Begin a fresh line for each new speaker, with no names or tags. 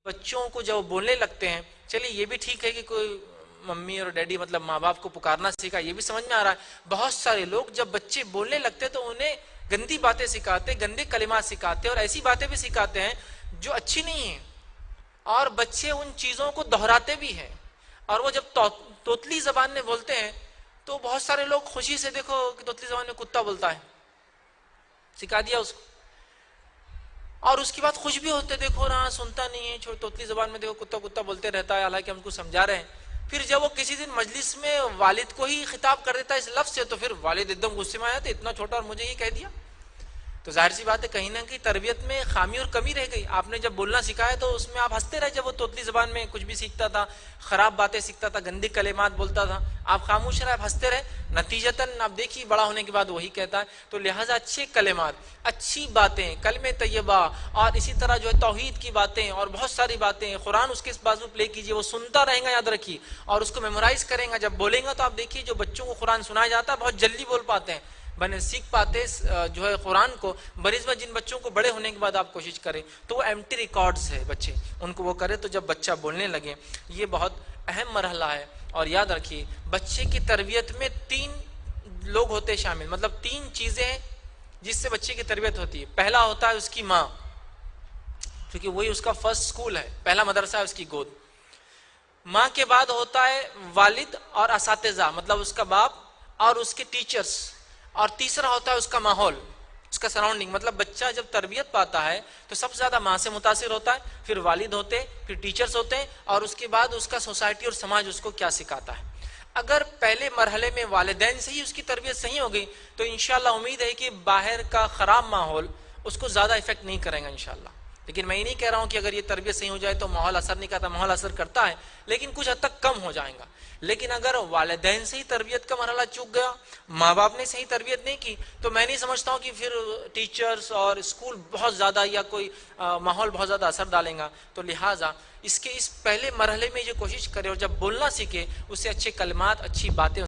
بچوں کو جب بولنے لگتے ہیں، چلیے یہ بھی ٹھیک ہے کہ کوئی ممی اور ڈیڈی مطلب ماں باپ کو پکارنا سیکھا، یہ بھی سمجھ میں آ رہا ہے۔ بہت سارے لوگ جب بچے بولنے لگتے تو انہیں گندی باتیں سکھاتے، گندے کلمات سکھاتے اور ایسی باتیں بھی سکھاتے ہیں جو اچھی نہیں ہیں، اور بچے ان چیزوں کو دہراتے بھی ہیں۔ اور وہ جب توتلی زبان میں بولتے ہیں تو بہت سارے لوگ خوشی سے، دیکھو کہ توتلی زبان میں کتا بولتا ہے، سکھا دیا اس کو، اور اس کی بات خوش بھی ہوتے، دیکھو نا سنتا نہیں ہے، توتلی زبان میں دیکھو کتا کتا بولتے رہتا ہے، حالانکہ ہم کو سمجھا رہے ہیں۔ پھر جب وہ کسی دن مجلس میں والد کو ہی خطاب کر دیتا ہے اس لفظ سے، تو پھر والد ایک دم غصے میں آیا تھا، اتنا چھوٹا اور مجھے یہ کہہ دیا۔ تو ظاہر سی بات ہے کہیں نہ کہیں تربیت میں خامی اور کمی رہ گئی۔ آپ نے جب بولنا سکھایا تو اس میں آپ ہنستے رہے، جب وہ توتلی زبان میں کچھ بھی سیکھتا تھا، خراب باتیں سیکھتا تھا، گندی کلمات بولتا تھا، آپ خاموش رہے، آپ ہنستے رہے، نتیجتاً آپ دیکھیے بڑا ہونے کے بعد وہی کہتا ہے۔ تو لہٰذا اچھے کلمات، اچھی باتیں، کلمہ طیبہ، اور اسی طرح جو ہے توحید کی باتیں اور بہت ساری باتیں، قرآن اس کے بازو پلے کیجیے، وہ سنتا رہے گا، یاد رکھیے، اور اس کو میمورائز کریں گا۔ جب بولیں گا تو آپ دیکھیے جو بچوں کو قرآن سنایا جاتا ہے بہت جلدی بول پاتے ہیں، بنے سیکھ پاتے جو ہے قرآن کو بنسبت جن بچوں کو بڑے ہونے کے بعد آپ کوشش کریں تو وہ ایمٹی ریکارڈز ہے بچے، ان کو وہ کرے تو جب بچہ بولنے لگے، یہ بہت اہم مرحلہ ہے۔ اور یاد رکھیے بچے کی تربیت میں 3 لوگ ہوتے شامل، مطلب 3 چیزیں جس سے بچے کی تربیت ہوتی ہے۔ پہلا ہوتا ہے اس کی ماں، کیونکہ وہی اس کا فرسٹ اسکول ہے، پہلا مدرسہ ہے اس کی گود۔ ماں کے بعد ہوتا ہے والد اور اساتذہ، مطلب اس کا باپ اور اس کے ٹیچرز، اور تیسرا ہوتا ہے اس کا ماحول، اس کا سراؤنڈنگ۔ مطلب بچہ جب تربیت پاتا ہے تو سب سے زیادہ ماں سے متاثر ہوتا ہے، پھر والد ہوتے، پھر ٹیچرز ہوتے ہیں، اور اس کے بعد اس کا سوسائٹی اور سماج اس کو کیا سکھاتا ہے۔ اگر پہلے مرحلے میں والدین سے ہی اس کی تربیت صحیح ہوگی تو انشاءاللہ امید ہے کہ باہر کا خراب ماحول اس کو زیادہ افیکٹ نہیں کرے گا انشاءاللہ۔ لیکن میں یہ نہیں کہہ رہا ہوں کہ اگر یہ تربیت صحیح ہو جائے تو ماحول اثر نہیں کرتا، ماحول اثر کرتا ہے لیکن کچھ حد تک کم ہو جائے گا۔ لیکن اگر والدین سے ہی تربیت کا مرحلہ چوک گیا، ماں باپ نے صحیح تربیت نہیں کی، تو میں نہیں سمجھتا ہوں کہ پھر ٹیچرز اور اسکول بہت زیادہ یا کوئی ماحول بہت زیادہ اثر ڈالیں گا۔ تو لہٰذا اس کے اس پہلے مرحلے میں یہ کوشش کرے اور جب بولنا سیکھے اس سے اچھے کلمات، اچھی باتیں